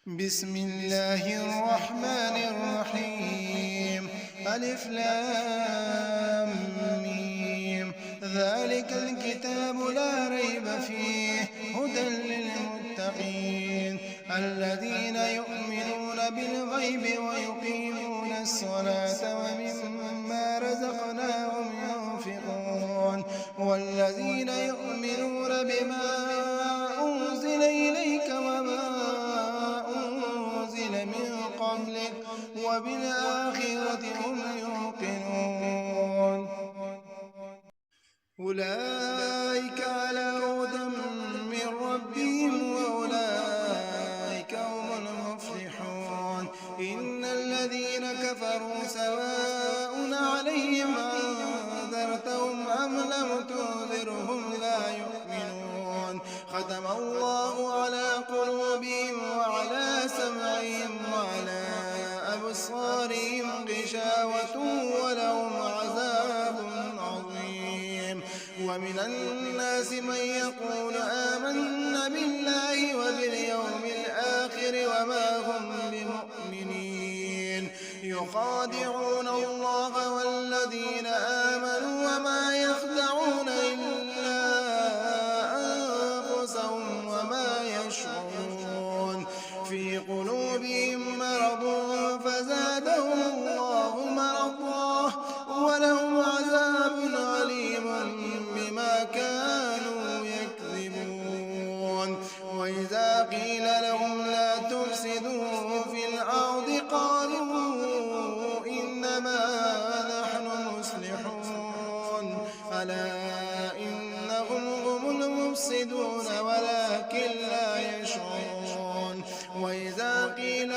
بسم الله الرحمن الرحيم. ألف لام ميم. ذلك الكتاب لا ريب فيه هدى للمتقين الذين يؤمنون بالغيب ويقيمون الصلاة ومما رزقناهم ينفقون والذين يؤمنون بما أنزل إليك وما أنزل من قبلك وبالآخرة هم يوقنون أولئك على هدى من ربهم وأولئك هم المفلحون. إن الذين كفروا سواء عليهم أنذرتهم أم لم تنذرهم لا يؤمنون. ختم الله على قلوبهم وعلى سمعهم وعلى أبصارهم غشاوة ولهم عذاب عظيم. ومن الناس من يقول آمنا بالله وباليوم الآخر وما هم بمؤمنين يخادعون الله والذين آمنوا وما يخدعون إلا أنفسهم وما يشعرون. في قلوبهم مرض فزادهم الله مرضا ولهم عذاب عليم بما كانوا يكذبون. وإذا قيل لهم لا تفسدوا في الأرض قالوا إنما نحن مصلحون ألا إنهم هم المفسدون ولكن لا يشعرون. وإذا قيل